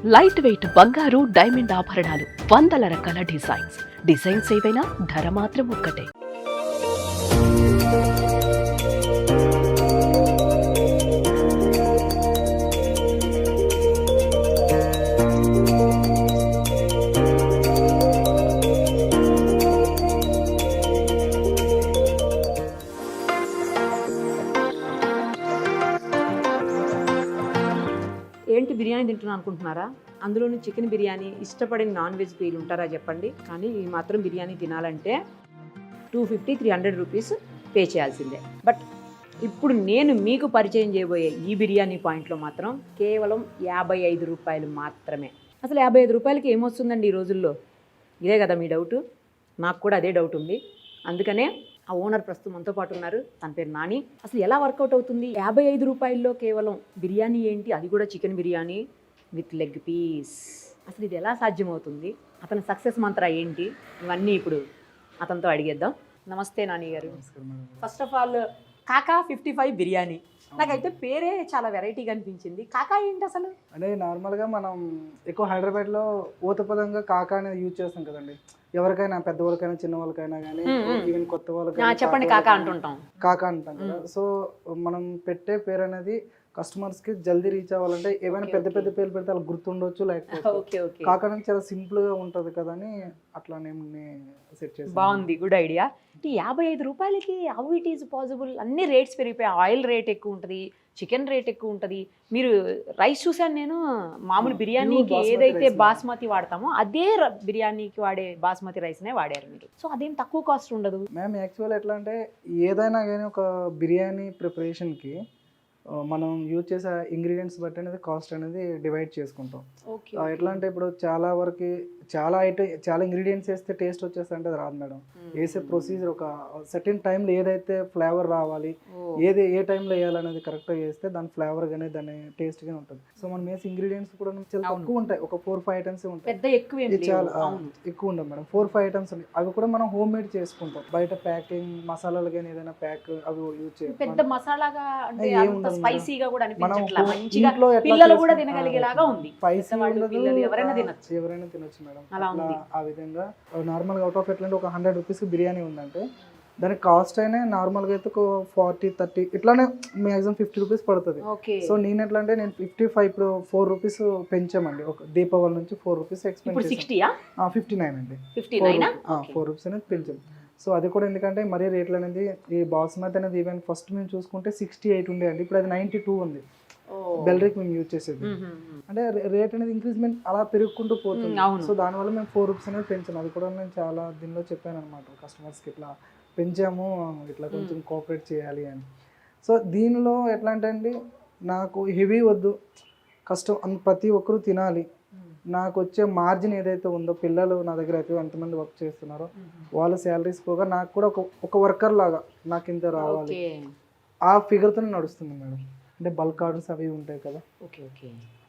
Light weight బంగారు diamond ఆభరణాలు, వందల రకాల డిజైన్స్ ఏవైనా ధర మాత్రం ఒక్కటే. ఏంటి బిర్యానీ తింటున్నా అనుకుంటున్నారా? అందులోని చికెన్ బిర్యానీ ఇష్టపడిన నాన్ వెజ్ ప్రియులు ఉంటారా చెప్పండి. కానీ ఈ మాత్రం బిర్యానీ తినాలంటే 250-300 రూపీస్ పే చేయాల్సిందే. బట్ ఇప్పుడు నేను మీకు పరిచయం చేయబోయే ఈ బిర్యానీ పాయింట్లో మాత్రం కేవలం 55 రూపాయలు మాత్రమే. అసలు 55 రూపాయలకి ఏమొస్తుందండి ఈ రోజుల్లో? ఇదే కదా మీ డౌట్? నాకు కూడా అదే డౌట్ ఉంది. అందుకనే ఆ ఓనర్ ప్రస్తుతం మనతో పాటు ఉన్నారు. తన పేరు నాని. అసలు ఎలా వర్కౌట్ అవుతుంది 55 రూపాయల్లో కేవలం బిర్యానీ ఏంటి, అది కూడా chicken biryani with leg piece? అసలు ఇది ఎలా సాధ్యమవుతుంది, అతని సక్సెస్ మంత్ర ఏంటి, ఇవన్నీ ఇప్పుడు అతనితో అడిగేద్దాం. నమస్తే నాని గారు. ఫస్ట్ ఆఫ్ ఆల్ కాకా 55 బిర్యానీ, నాకైతే పేరే చాలా వెరైటీగా అనిపించింది. కాకా ఏంటి అసలు? అంటే నార్మల్గా మనం ఎక్కువ హైదరాబాద్లో ఊతపదంగా కాకా అనేది యూజ్ చేస్తాం కదండి. ఎవరికైనా పెద్దవాళ్ళకైనా చిన్న వాళ్ళకైనా కానీ ఈవెన్ కొత్త వాళ్ళకైనా చెప్పండి కాకా అంటుంటాం. కాకా అంటాం కదా. సో మనం పెట్టే పేరు అనేది కస్టమర్స్కి జల్దీ రీచ్ అవ్వాలంటే ఏమైనా పెద్ద పెద్ద పేర్లు పెడితే వాళ్ళకి గుర్తుండొచ్చు, లేకపోతే కాకా అనేది చాలా సింపుల్గా ఉంటుంది కదా అని అట్లా నేను సెట్ చేసి. బాగుంది, గుడ్ ఐడియా. 55 రూపాయలకి హౌ ఇట్ ఈజ్ పాసిబుల్? అన్ని రేట్స్ పెరిగిపోయాయి. ఆయిల్ రేట్ ఎక్కువ ఉంటుంది, చికెన్ రేట్ ఎక్కువ ఉంటుంది. మీరు రైస్ చూసాను నేను, మామూలు బిర్యానీకి ఏదైతే బాస్మతి వాడతామో అదే బిర్యానీకి వాడే బాస్మతి రైస్నే వాడారు మీరు. సో అదేం తక్కువ కాస్ట్ ఉండదు. మ్యామ్ యాక్చువల్ ఎట్లా అంటే ఏదైనా కానీ ఒక బిర్యానీ ప్రిపరేషన్కి మనం యూజ్ చేసే ఇంగ్రీడియంట్స్ బట్టి అనేది కాస్ట్ అనేది డివైడ్ చేసుకుంటాం. ఎట్లా అంటే ఇప్పుడు చాలా వరకు చాలా ఇంగ్రీడియంట్స్ వేస్తే టేస్ట్ వచ్చేస్తే అంటే అది రాదు మేడం. వేసే ప్రొసీజర్ ఒక సర్టెన్ టైంలో ఏదైతే ఫ్లేవర్ రావాలి, ఏ టైంలో వేయాలనేది కరెక్ట్గా చేస్తే దాని ఫ్లేవర్ కానీ దాని టేస్ట్ కానీ ఉంటుంది. సో మనం వేసే ఇంగ్రీడియంట్స్ కూడా చాలా తక్కువ ఉంటాయి, ఒక 4-5 ఐటమ్స్ ఉంటాయి. చాలా ఎక్కువ ఉండవు మేడం, 4-5 ఐటమ్స్ ఉంటాయి. అవి కూడా మనం హోమ్ మేడ్ చేసుకుంటాం. బయట ప్యాకింగ్ మసాలాలు కానీ ఏదైనా ప్యాక్ అవి యూజ్ చేయాలి. పెద్ద మసాలాగా అంటే అంత స్పైసీగా కూడా అనిపించట్లా, మంచిగా పిల్లలు కూడా తినగలిగేలాగా ఉంది. ఎవరైనా తినొచ్చు మేడం. ఆ విధంగా నార్మల్గా అవుట్ ఆఫ్ ఎట్లా ఒక 100 రూపీస్ బిర్యానీ ఉందంటే దానికి కాస్ట్ అయినా నార్మల్గా అయితే ఒక 40-30 ఇట్లానే మ్యాక్సిమం 50 రూపీస్ పడుతుంది. సో నేను ఎట్లా అంటే నేను 55 ఇప్పుడు 4 రూపీస్ పెంచామండి. ఒక దీపావళి నుంచి 4 రూపీస్ ఎక్స్పెండ్ 59 అండి, 4 రూపీస్ అనేది పెంచాం. సో అది కూడా ఎందుకంటే మరీ రేట్లు అనేది ఈ బాస్మతి అనేది ఈవెన్ ఫస్ట్ మేము చూసుకుంటే 68 ఉండే అండి, ఇప్పుడు అది 92 ఉంది. బెల్రిక్ మేము యూజ్ చేసేది. అంటే రేట్ అనేది ఇంక్రీజ్మెంట్ అలా పెరుగుకుంటూ పోతుంది. సో దానివల్ల మేము 4 రూపీస్ అనేది పెంచాము. అది కూడా నేను చాలా దీనిలో చెప్పాను అనమాట కస్టమర్స్కి, ఇట్లా పెంచాము, ఇట్లా కొంచెం కోఆపరేట్ చేయాలి అని. సో దీనిలో ఎట్లా అంటే అండి, నాకు హెవీ వద్దు, ప్రతి ఒక్కరూ తినాలి, నాకు వచ్చే మార్జిన్ ఏదైతే ఉందో, పిల్లలు నా దగ్గర అయితే ఎంతమంది వర్క్ చేస్తున్నారో వాళ్ళ శాలరీస్ పోగా నాకు కూడా ఒక వర్కర్ లాగా నాకు ఇంత రావాలి, ఆ ఫిగర్తోనే నడుస్తుంది మేడం. అంటే బల్క్ ఆర్డర్స్ అవి ఉంటాయి కదా,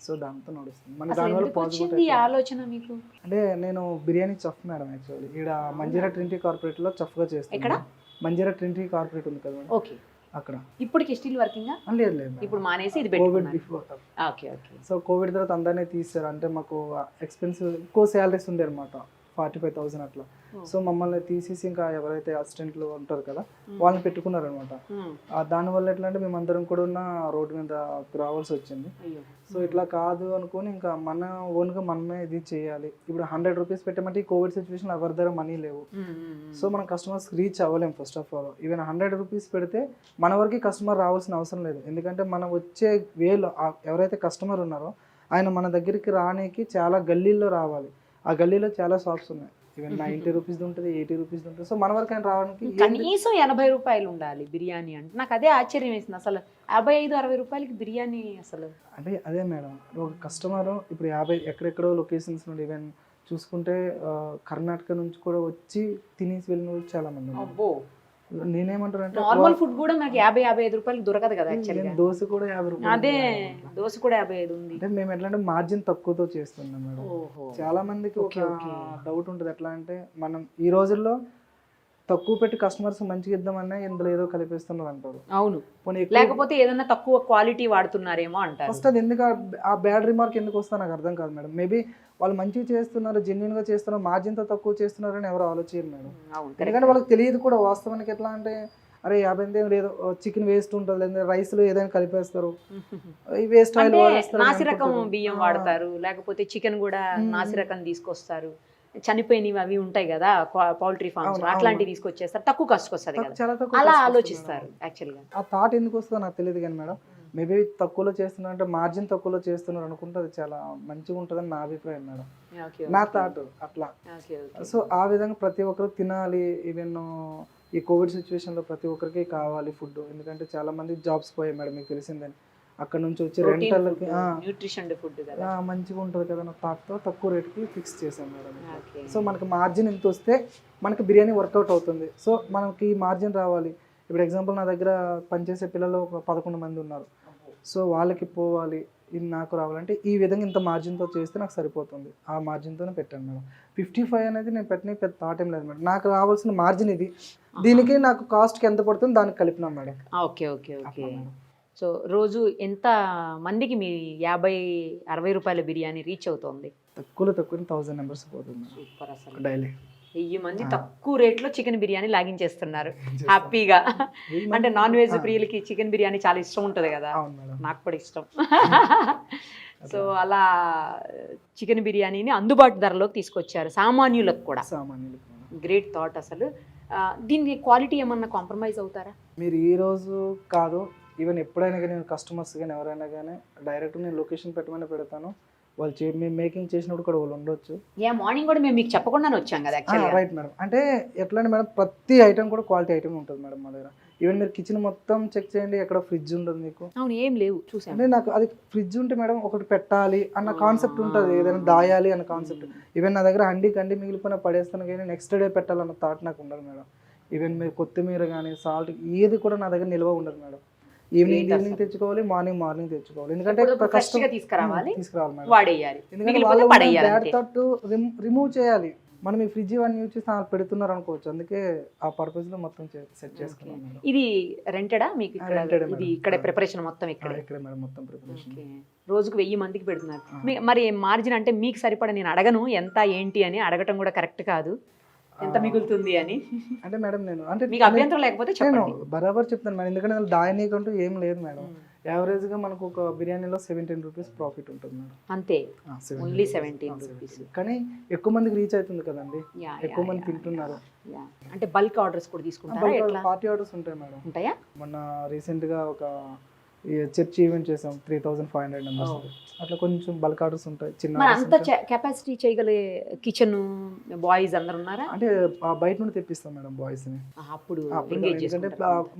సో దాంతో నడుస్తుంది మన. దానివల్ల పాజిటివ్ ఆలోచన మీకు అంటే నేను బిర్యానీ చెఫ్ మేడం. యాక్చువల్లీ ఇక్కడ మంజీరా ట్రినిటీ కార్పొరేట్లో చెఫ్గా చేస్తాను. మంజీరా ట్రినిటీ కార్పొరేట్ ఉంది కదా మేడం, అక్కడ. ఇప్పటికి స్టిల్ వర్కింగ్? లేదు, ఇప్పుడు మానేసి ఇది కోవిడ్ బిఫోర్. సో కోవిడ్ తర్వాత అందరినీ తీసారు. అంటే మాకు ఎక్స్పెన్సివ్ ఎక్కువ శాలరీస్ ఉండే అనమాట, 45,000 అట్లా. సో మమ్మల్ని తీసేసి ఇంకా ఎవరైతే అసిస్టెంట్లు ఉంటారు కదా వాళ్ళని పెట్టుకున్నారనమాట. దానివల్ల ఎట్లా అంటే మేమందరం కూడా ఉన్న రోడ్డు మీద రావాల్సి వచ్చింది. సో ఇట్లా కాదు అనుకుని ఇంకా మన ఓన్గా మనమే ఇది చేయాలి. ఇప్పుడు 100 రూపీస్ పెట్టమంటే ఈ కోవిడ్ సిచ్యువేషన్ ఎవరి దగ్గర మనీ లేవు. సో మనం కస్టమర్స్ రీచ్ అవ్వలేము first of all. Even 100 rupees పెడితే మన వరకు కస్టమర్ రావాల్సిన అవసరం లేదు. ఎందుకంటే మనం వచ్చే వేలో ఎవరైతే కస్టమర్ ఉన్నారో ఆయన మన దగ్గరికి రానికి చాలా గల్లీల్లో రావాలి. ఆ గల్లీలో చాలా షాప్స్ ఉన్నాయి, ఈవెన్ 90 రూపీస్ ఉంటుంది, 80 రూపీస్ ఉంటుంది. సో మన వరకు ఆయన రావడానికి కనీసం 80 రూపాయలు ఉండాలి బిర్యానీ అంటే. నాకు అదే ఆశ్చర్యం వేసింది, అసలు 55-60 రూపాయలకి బిర్యానీ అసలు. అంటే అదే మేడం, ఒక కస్టమర్ ఇప్పుడు 50 ఎక్కడెక్కడో లొకేషన్స్ నుండి ఈవెన్ చూసుకుంటే కర్ణాటక నుంచి కూడా వచ్చి తినేసి వెళ్ళిన వాళ్ళు చాలా మంది ఉన్నారు. నేనేమంటానంటే నార్మల్ ఫుడ్ కూడా నాకు 50-55 రూపాయలు దొరకదు కదా యాక్చువల్గా. దోశ కూడా 50 రూపాయలు. అదే దోశ కూడా 55 ఉంది. అంటే మేము ఎట్లా అంటే మార్జిన్ తక్కువతో చేస్తున్నాం మేడం. చాలా మందికి ఒక డౌట్ ఉంటుంది ఎట్లా అంటే, మనం ఈ రోజుల్లో తక్కువ పెట్టి కస్టమర్స్ మంచిగా ఇద్దామన్నా ఇందులో ఏదో కలిపేస్తున్నారు అంటారు. అవును, పోనీ లేకపోతే ఏదన్నా తక్కువ క్వాలిటీ వాడుతున్నారేమో అంటారు. ఫస్ట్ అది ఎందుకు ఆ బ్యాడ్ రిమార్క్ ఎందుకు వస్తా నాకు అర్థం కాదు మేడం. మేబీ వాళ్ళు మంచిగా చేస్తున్నారు, జెన్యున్ గా చేస్తున్నారు, మార్జిన్తో తక్కువ చేస్తున్నారని ఎవరు ఆలోచించారు మేడం. అవును, ఎందుకంటే వాళ్ళకి తెలియదు కూడా వాస్తవానికి. ఎట్లా అంటే అరే 50 ఏదో చికెన్ వేస్ట్ ఉంటుంది, లేదా రైస్ లో ఏదైనా కలిపేస్తారు, ఈ వేస్ట్ ఆయిల్ వాడేస్తారు, నాసిరకం బియ్యం వాడతారు, లేకపోతే చికెన్ కూడా నాసిరకం తీసుకొస్తారు, చనిపోయినవి అవి ఉంటాయి కదా పౌల్ట్రీ ఫార్మ్స్, అట్లాంటివి తీసుకొచ్చేస్తారు, తక్కువ కాస్ట్ వస్తుంది కదా, చాలా తక్కువ అలా ఆలోచిస్తారు యాక్చువల్ గా. ఆ థాట్ ఎందుకు వస్తుందో నాకు తెలియదు కానీ మేడం, మేబీ తక్కువలో చేస్తున్నారు అంటే మార్జిన్ తక్కువలో చేస్తున్నారు అనుకుంటే అది చాలా మంచిగా ఉంటుందని నా అభిప్రాయం మేడం, నా థాట్ అట్లా. సో ఆ విధంగా ప్రతి ఒక్కరు తినాలి. ఈవెన్ ఈ కోవిడ్ సిచ్యువేషన్లో ప్రతి ఒక్కరికి కావాలి ఫుడ్, ఎందుకంటే చాలా మంది జాబ్స్ పోయాయి మేడం, మీకు తెలిసిందని. అక్కడ నుంచి వచ్చి రెంటల్కి న్యూట్రిషన్ ఫుడ్ మంచిగా ఉంటుంది కదా నా థాట్తో తక్కువ రేట్కి ఫిక్స్ చేశాను మేడం. సో మనకి మార్జిన్ ఎంత వస్తే మనకి బిర్యానీ వర్కౌట్ అవుతుంది. సో మనకి మార్జిన్ రావాలి. ఇప్పుడు ఎగ్జాంపుల్ నా దగ్గర పనిచేసే పిల్లలు ఒక 11 మంది ఉన్నారు. సో వాళ్ళకి పోవాలి, ఇది నాకు రావాలంటే ఈ విధంగా ఇంత మార్జిన్తో చేస్తే నాకు సరిపోతుంది. ఆ మార్జిన్తోనే పెట్టాను మేడం. 55 అనేది నేను పెట్టిన పెద్ద థాట్ ఏం లేదు మేడం. నాకు రావాల్సిన మార్జిన్ ఇది, దీనికి నాకు కాస్ట్కి ఎంత పడుతుంది దానికి కలిపినాం madam. Okay okay okay. So రోజు ఎంత మందికి మీ 50-60 రూపాయల బిర్యానీ రీచ్ అవుతుంది? తక్కువ 1000 మెంబర్స్ పోతుంది సూపర్ అసలు. డైలీ 1000 మంది తక్కువ రేట్లో చికెన్ బిర్యానీ లాగించేస్తున్నారు హ్యాపీగా. అంటే నాన్ వెజ్ ప్రియులకి చికెన్ బిర్యానీ చాలా ఇష్టం ఉంటుంది కదా, నాకు కూడా ఇష్టం. సో అలా చికెన్ బిర్యానీని అందుబాటు ధరలోకి తీసుకొచ్చారు సామాన్యులకు కూడా. గ్రేట్ థాట్ అసలు. దీనికి క్వాలిటీ ఏమన్నా కాంప్రమైజ్ అవుతారా మీరు? ఈ రోజు కాదు, ఈవెన్ ఎప్పుడైనా కానీ కస్టమర్స్ కానీ ఎవరైనా కానీ డైరెక్ట్ నేను లొకేషన్ పెట్టమని పెడతాను. వాళ్ళు మేము మేకింగ్ చేసినప్పుడు కూడా వాళ్ళు ఉండొచ్చు. మార్నింగ్ కూడా మేము మీకు చెప్పకుండానే వచ్చాం కదా. Right madam. అంటే ఎట్లా అంటే మేడం, ప్రతి ఐటమ్ కూడా క్వాలిటీ ఐటమ్ ఉంటుంది మేడం మా దగ్గర. ఈవెన్ మీరు కిచెన్ మొత్తం చెక్ చేయండి, ఎక్కడ ఫ్రిడ్జ్ ఉండదు మీకు. అవును, ఏం లేవు చూసాను. అంటే నాకు అది ఫ్రిడ్జ్ ఉంటే మేడం ఒకటి పెట్టాలి అన్న కాన్సెప్ట్ ఉంటుంది, ఏదైనా దాయాలి అన్న కాన్సెప్ట్. ఈవెన్ నా దగ్గర కండి మిగిలిపోయిన పడేస్తాను కానీ నెక్స్ట్ డే పెట్టాలన్న థాట్ నాకు ఉండదు మేడం. ఈవెన్ మీరు కొత్తిమీర కానీ సాల్ట్ ఏది కూడా నా దగ్గర నిల్వ ఉండదు మేడం. ఈవినింగ్ తెచ్చుకోవాలి, మార్నింగ్ తెచ్చుకోవాలి. ఎందుకంటే తీసుకురావాలి మేడం. ఎందుకంటే వాళ్ళు బ్యాడ్ థాట్ రిమూవ్ చేయాలి. మనం ఈ ఫ్రిడ్జ్ ఇవన్నీ యూజ్ చేసి పెడుతున్నారు అనుకోవచ్చు. అందుకే ఆ పర్పస్ లో మొత్తం సెట్ చేసుకున్నాం. ఇది రెంటెడా మీకు? ఇక్కడ ప్రిపరేషన్ మొత్తం ఇక్కడ మేడం, మొత్తం ప్రిపరేషన్. రోజుకు 1000 మందికి పెడుతున్నారు. మరి మార్జిన్ అంటే మీకు సరిపడా నేను అడగను ఎంత ఏంటి అని, అడగటం కూడా కరెక్ట్ కాదు, ఎంత మిగులుతుంది అని. అంటే మేడం నేను అంటే మీకు అభ్యంతరం లేకపోతే నేను బరాబర్ చెప్తాను మేడం. ఎందుకంటే దాయనీకంటూ ఏం లేదు మేడం. యావరేజ్ గా మనకు ఒక బిర్యానీలో 17 రూపీస్ ప్రాఫిట్ ఉంటుంది మేడం. అంతే, ఓన్లీ 17 రూపీస్. కానీ ఎక్కువ మందికి రీచ్ అవుతుంది కదండి, ఎక్కువ మంది తింటున్నారు. అంటే బల్క్ ఆర్డర్స్ కూడా తీసుకుంటారా? పార్టీ ఆర్డర్స్ ఉంటాయి మేడం. ఉంటాయా? మొన్న రీసెంట్ గా ఒక చర్చ్ ఈవెంట్ చేసాం, 3500 మెంబర్స్. అట్లా కొంచెం బల్క్ ఆర్డర్స్ ఉంటాయి. చిన్న అంత కెపాసిటీ చేయగల కిచెన్ బాయ్స్ అందరు ఉన్నారా? అంటే బయట నుండి తెప్పిస్తాం మేడం బాయ్స్ ని. అప్పుడు ఎందుకంటే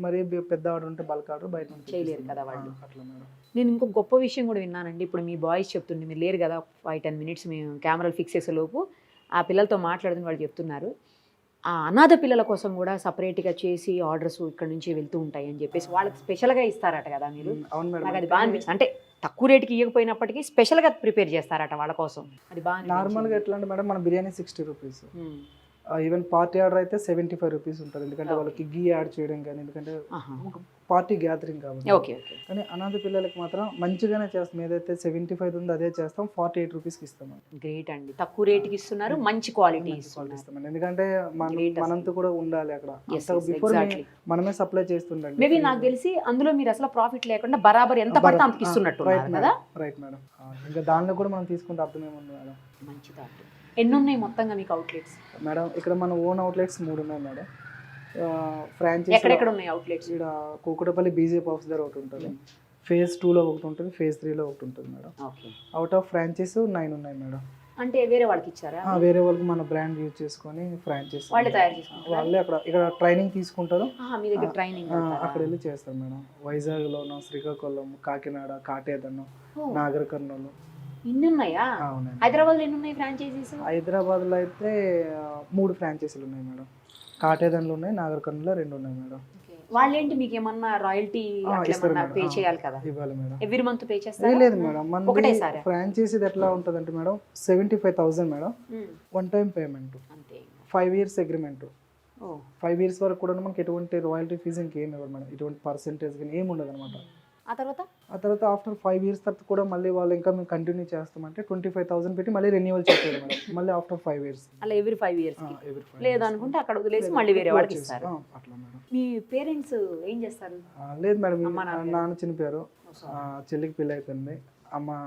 మరి పెద్ద ఆర్డర్ ఉంటే బల్క్ ఆర్డర్ బయట నుండి చేయలేరు కదా వాళ్ళు. అట్లా మేడం. నేను ఇంకో గొప్ప విషయం కూడా విన్నానండి. ఇప్పుడు మీ బాయ్స్ చెప్తుండే, మీరు లేరు కదా 5-10 మినిట్స్ మేము కెమెరాలు ఫిక్స్ చేసే లోపు ఆ పిల్లలతో మాట్లాడుతున్న వాళ్ళు చెప్తున్నారు, ఆ అనాథ పిల్లల కోసం కూడా సపరేట్గా చేసి ఆర్డర్స్ ఇక్కడ నుంచి వెళ్తూ ఉంటాయి అని చెప్పేసి వాళ్ళకి స్పెషల్గా ఇస్తారట కదా మీరు? అవును మేడం. నాకు అది బాగా అనిపించింది. అంటే తక్కువ రేటుకి ఇవ్వకపోయినప్పటికీ స్పెషల్గా ప్రిపేర్ చేస్తారట వాళ్ళ కోసం. అది బాగా నార్మల్గా ఎట్లా అంటే మేడం, మన biryani 60 rupees. Even party order అయితే 75 రూపీస్ ఉంటుంది. ఎందుకంటే వాళ్ళకి గీ యాడ్ చేయడం కానీ, ఎందుకంటే పార్టీ గ్యాదరింగ్ కాబట్టి. Okay okay. కానీ అనాథ పిల్లలకి మాత్రం మంచిగానే చేస్తాం. ఏదైతే 75 ఉందో అదే చేస్తాం, 48 రూపీస్కి ఇస్తాం. గ్రేట్ అండి, తక్కువ రేటుకి ఇస్తున్నారు, మంచి క్వాలిటీ ఇస్తాం. ఎందుకంటే మనంతా కూడా ఉండాలి అక్కడ. బిఫోర్ మనమే సప్లై చేస్తుండండి. మేబీ నాకు తెలిసి అందులో మీరు అసలు ప్రాఫిట్ లేకుండా బరాబర్ ఎంత పడితే అంతకి ఇస్తున్నట్టు కదా? Right madam. ఇంకా దానిలో కూడా మనం తీసుకుంటే అర్థమేముంది మేడం. మంచి థాట్. ఎన్ని ఉన్నాయి మొత్తంగా మీకు అవుట్లెట్స్? మేడం ఇక్కడ మన ఓన్ అవుట్లెట్స్ 3 ఉన్నాయి మేడం. ఫ్రాంచైజీ ఎక్కడెక్కడ ఉన్నాయి అవుట్లెట్స్? ఇక్కడ కూకటపల్లి బీజేపీ ఆఫీస్ దగ్గర ఒకటి ఉంటుంది, phase 2లో ఒకటి ఉంటుంది, phase 3లో ఒకటి ఉంటుంది మేడం. అవుట్ ఆఫ్ ఫ్రాంచైజ్ 9 ఉన్నాయి మేడం. అంటే వేరే వాళ్ళకి ఇచ్చారా? వేరే వాళ్ళకి మన బ్రాండ్ యూజ్ చేసుకొని ఫ్రాంచైజ్ వాళ్ళే తయారు చేసుకుంటారు. వాళ్ళే ఇక్కడ ట్రైనింగ్ తీసుకుంటారు. మీ దగ్గర ట్రైనింగ్ అక్కడ వెళ్ళి చేస్తారు మేడం. వైజాగ్లోను, శ్రీకాకుళం, కాకినాడ, కాటేదన్ను, నాగర్ కర్నూలు. ఇన్ని ఉన్నాయా? హైదరాబాద్లో ఎన్ని ఉన్నాయి ఫ్రాంచైజీస్? హైదరాబాద్లో అయితే 3 ఫ్రాంచైజీలు ఉన్నాయి మేడం. కాటేదన్లో ఉన్నాయి, నాగర్ కర్నూలులో 2 ఉన్నాయి మేడం. వాళ్ళేంటి మీకు ఏమన్నా రాయల్టీ పే చేయాలి కదా? ఇవ్వాలి మేడం. ఎవ్రీ మంత్ పే చేస్తారు? లేదు మేడం, మన ఫ్రాంచైజీ ఎట్లా ఉంటుంది అంటే madam 75,000 madam, 1 time payment, 5 years agreement. ఓ 5 years వరకు కూడా మనకి ఎటువంటి రాయల్టీ ఫీజు ఇంకేం ఇవ్వరు మేడం, ఎటువంటి పర్సెంటేజ్ కానీ ఏమి ఉండదు అనమాట. ఆ తర్వాత ఆ తర్వాత ఆఫ్టర్ 5 years తర్వాత కూడా మళ్ళీ వాళ్ళు ఇంకా మేము కంటిన్యూ చేస్తామంటే 25,000 పెట్టి మళ్ళీ రెన్యువల్ చేస్తారు మేడం, మళ్ళీ ఆఫ్టర్ 5 years. అలా ఎవ్రీ 5 years every 5 లేదు అనుకుంటే అక్కడ వదిలేసి మళ్ళీ వేరే వాళ్ళకి ఇస్తారు. అట్లా మేడం. మీ పేరెంట్స్ ఏం చేస్తారు? లేదు మేడం, అమ్మ, నాన్న నాన్న చనిపోయారు, చెల్లికి పెళ్ళి అయిపోయింది, అమ్మ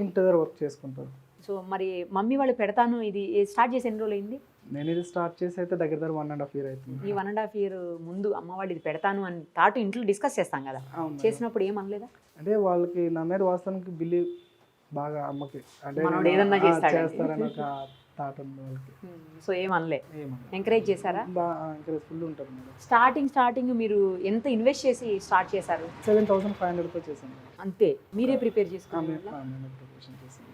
ఇంటి దగ్గర వర్క్ చేసుకుంటారు. సో మరి మమ్మీ వాళ్ళు పెడతాను ఇది స్టార్ట్ చేసి ఎన్ని రోజులు అయింది? నేను ఇది స్టార్ట్ చేసి అయితే దగ్గర 1.5 year అవుతుంది. ఈ 1.5 year ముందు అమ్మ వాళ్ళు ఇది పెడతాను అని థాట్ ఇంట్లో డిస్కస్ చేస్తాం కదా, చేసినప్పుడు ఏమనలేదా? అంటే వాళ్ళకి నా మీద వాస్తవానికి బిలీవ్ బాగా అమ్మకి, అంటే మనోడు ఏదన్నా చేస్తారని ఒక థాట్ ఉంది వాళ్ళకి. సో ఏమనలే, ఎంకరేజ్ చేశారా? బాగా ఎంకరేజ్ఫుల్ ఉంటుంది మేడం. స్టార్టింగ్ మీరు ఎంత ఇన్వెస్ట్ చేసి స్టార్ట్ చేశారు? 7,500తో చేశాను. అంతే, మీరే ప్రిపేర్ చేసుకున్నారు? ప్రిపరేషన్ చేశాను.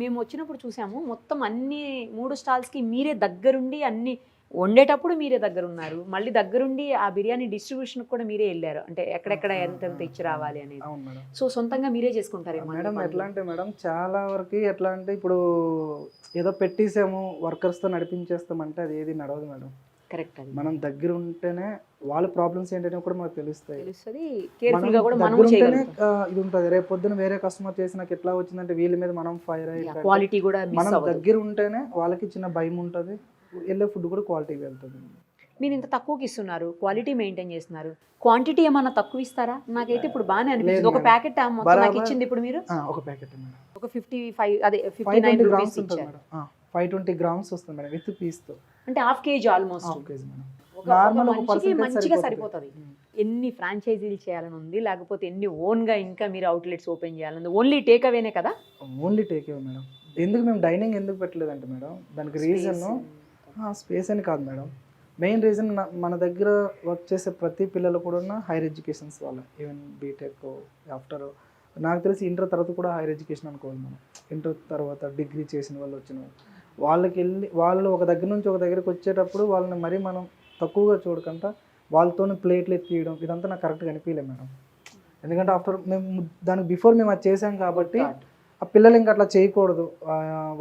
మేము వచ్చినప్పుడు చూసాము మొత్తం అన్ని 3 స్టాల్స్కి మీరే దగ్గరుండి అన్ని వండేటప్పుడు మీరే దగ్గర ఉన్నారు, మళ్ళీ దగ్గరుండి ఆ బిర్యానీ డిస్ట్రిబ్యూషన్ కూడా మీరే వెళ్ళారు, అంటే ఎక్కడెక్కడ ఎంత ఇచ్చి రావాలి అనేది. అవును మేడం. సో సొంతంగా మీరే చేసుకుంటారు మేడం. ఎట్లా అంటే మేడం, చాలా వరకు ఎట్లా అంటే ఇప్పుడు ఏదో పెట్టేసాము వర్కర్స్తో నడిపించేస్తామంటే అది ఏది నడవదు మేడం. కరెక్ట్, అది మనం దగ్గర ఉంటేనే వాళ్ళ ప్రాబ్లమ్స్ ఏంటనే కూడా మనకు తెలుస్తుంది, కేర్ఫుల్ గా కూడా మనం ఇది ఉంటుంది. రేపు పొద్దున వేరే కస్టమర్ చేసి నాకు ఎట్లా వచ్చిందంటే వీళ్ళ మీద మనం ఫైర్ అయ్యి క్వాలిటీ కూడా మనం దగ్గర ఉంటేనే వాళ్ళకి చిన్న భయం ఉంటుంది, వెళ్ళే ఫుడ్ కూడా క్వాలిటీ వెళ్తుంది. మీరు ఇంత తక్కువకి ఇస్తున్నారు, క్వాలిటీ మెయింటైన్ చేస్తున్నారు, క్వాంటిటీ ఏమన్నా తక్కువ ఇస్తారా? నాకైతే ఇప్పుడు బాగానే అనిపిస్తుంది. ఒక ప్యాకెట్ నాకు ఇచ్చింది ఇప్పుడు మీరు ఒక ప్యాకెట్ మేడం, ఒక 55 అదే 59 grams ఉంటుంది మేడం. 520 grams వస్తుంది మేడం విత్ పీస్ తో, అంటే half KG almost. Half KG madam. Normal మంచిగా సరిపోతుంది. ఎన్ని ఫ్రాంచైజీలు చేయాలని ఉంది, లేకపోతే ఎన్ని ఓన్ గా ఇంకా మీరు అవుట్లెట్స్ ఓపెన్ చేయాలని? ఓన్లీ టేక్ అవేనే కదా? Only take away madam. ఎందుకు మేము డైనింగ్ ఎందుకు పెట్టలేదంటే మేడం, దానికి రీజన్ స్పేస్ అని కాదు మేడం, మెయిన్ రీజన్ మన దగ్గర వర్క్ చేసే ప్రతి పిల్లలు కూడా హైయర్ ఎడ్యుకేషన్స్ వాళ్ళ, ఈవెన్ బీటెక్ ఆఫ్టర్ నాకు తెలిసి ఇంటర్ తర్వాత కూడా హైయర్ ఎడ్యుకేషన్ అనుకోవాలి మనం. ఇంటర్ తర్వాత డిగ్రీ చేసిన వాళ్ళు వచ్చిన వాళ్ళకి వెళ్ళి వాళ్ళు ఒక దగ్గర నుంచి ఒక దగ్గరికి వచ్చేటప్పుడు వాళ్ళని మరీ మనం తక్కువగా చూడకుండా వాళ్ళతోనే ప్లేట్లు ఎత్తియడం ఇదంతా నాకు కరెక్ట్గా అనిపించలేదు మేడం. ఎందుకంటే ఆఫ్టర్ మేము దానికి బిఫోర్ మేము అది చేసాం కాబట్టి ఆ పిల్లలు ఇంకా అట్లా చేయకూడదు,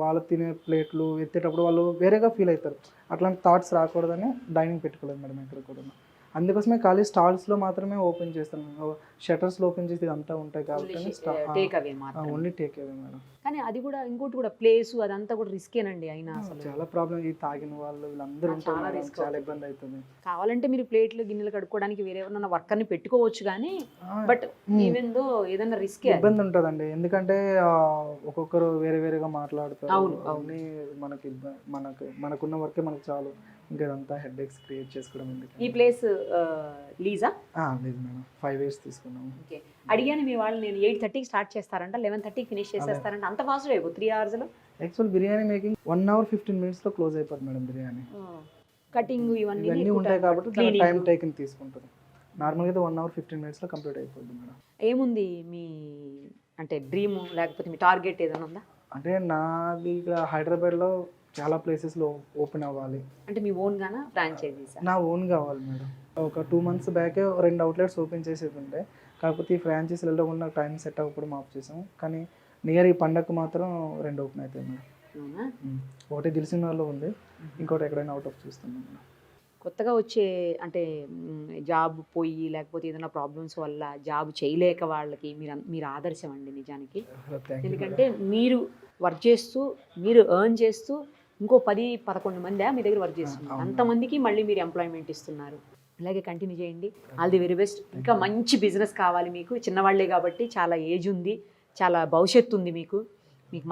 వాళ్ళు తినే ప్లేట్లు ఎత్తేటప్పుడు వాళ్ళు వేరేగా ఫీల్ అవుతారు, అట్లాంటి థాట్స్ రాకూడదని డైనింగ్ పెట్టుకోలేదు మేడం ఎక్కడ కూడా. అందుకోసమే ఖాళీ స్టాల్స్లో మాత్రమే ఓపెన్ చేస్తాను, షట్టర్స్లో ఓపెన్ చేసి ఇదంతా ఉంటాయి కాబట్టి ఓన్లీ టేక్ అవే మేడం. కానీ అది కూడా ఇంకోటి కూడా ప్లేస్ అదంతా కూడా రిస్కేనండి. అయినా అసలు చాలా ప్రాబ్లం, ఈ తాగిన వాళ్ళు వీళ్ళందరూ ఉంటారు, చాలా ఇబ్బంది అవుతుంది. కావాలంటే మీరు ప్లేట్లు గిన్నెలు కడుక్కోవడానికి వేరే ఎవరన్నా వర్కర్ని పెట్టుకోవచ్చు, కానీ బట్ ఈవెన్ దో ఏదైనా రిస్క్ ఇబ్బంది ఉంటుందండి. ఎందుకంటే ఒక్కొక్కరు వేరే వేరేగా మాట్లాడతారు. అవును, మనకున్న వర్కే మనకు చాలు, ఇంకా ఇదంతా హెడ్ ఎక్స్ క్రియేట్ చేసుకోవడం ఎందుకు. ఈ ప్లేస్ లీజా? లేదు మేడం, 5 years తీసుకున్నాము. ఓకే, అడిగాను మీ వాళ్ళు, నేను 8:30కి స్టార్ట్ చేస్తారంట, 11:30కి ఫినిష్ చేసేస్తారంట, అంత ఫాస్ట్గా అయిపో 3 hours actual biryani making 1 hour 15 minutes close అయిపోతుంది మేడం. బిర్యానీ కటింగ్ ఇవన్నీ ఉంటాయి కాబట్టి టైం టేకింగ్ తీసుకుంటుంది. నార్మల్గా అయితే 1 hour 15 minutes కంప్లీట్ అయిపోతుంది మేడం. ఏముంది మీ అంటే డ్రీమ్, లేకపోతే మీ టార్గెట్ ఏదైనా ఉందా? అంటే నాది ఇక్కడ హైదరాబాద్లో చాలా ప్లేసెస్లో ఓపెన్ అవ్వాలి. అంటే మీ ఓన్ గానా ఫ్రాంచైజీస్? నా ఓన్ కావాలి మేడం. ఒక 2 months బ్యాకే 2 outlets ఓపెన్ చేసేది ఉండే, కాకపోతే ఈ ఫ్రాంచైజీలలో ఉన్న టైం సెట్ అవ్వకపోవడం ఆఫ్ చేసాం. కానీ నియర్ ఈ పండగకు మాత్రం 2 ఓపెన్ అవుతాయి మేడం. ఒకటి దిల్సుఖ్నగర్లో ఉంది, ఇంకోటి ఎక్కడైనా అవుట్ ఆఫ్ చూస్తున్నాం మేడం. కొత్తగా వచ్చే అంటే జాబ్ పోయి లేకపోతే ఏదైనా ప్రాబ్లమ్స్ వల్ల జాబ్ చేయలేక వాళ్ళకి మీరు ఆదర్శం అండి నిజానికి. ఎందుకంటే మీరు వర్క్ చేస్తూ మీరు ఎర్న్ చేస్తూ ఇంకో 10-11 మంది మీ దగ్గర వర్క్ చేస్తున్నారు, అంతమందికి మళ్ళీ మీరు ఎంప్లాయ్మెంట్ ఇస్తున్నారు. ఇలాగే కంటిన్యూ చేయండి. All the very best. ఇంకా మంచి బిజినెస్ కావాలి మీకు, చిన్నవాళ్లే కాబట్టి చాలా ఏజ్ ఉంది, చాలా భవిష్యత్తు ఉంది మీకు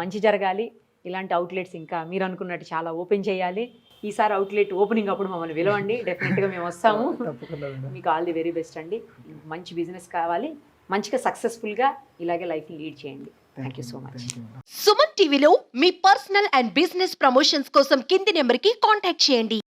మంచి జరగాలి. ఇలాంటి అవుట్లెట్స్ ఇంకా మీరు అనుకున్నట్టు చాలా ఓపెన్ చేయాలి. ఈసారి అవుట్లెట్ ఓపెనింగ్ అప్పుడు మమ్మల్ని పిలవండి, డెఫినెట్గా మేము వస్తాము. మీకు ఆల్ ది వెరీ బెస్ట్ అండి. మంచి బిజినెస్ కావాలి, మంచిగా సక్సెస్ఫుల్గా ఇలాగే లైఫ్ని లీడ్ చేయండి. Thank you so much. Suman టీవీలో మీ పర్సనల్ అండ్ బిజినెస్ ప్రమోషన్స్ కోసం కింది నెంబర్కి కాంటాక్ట్ చేయండి.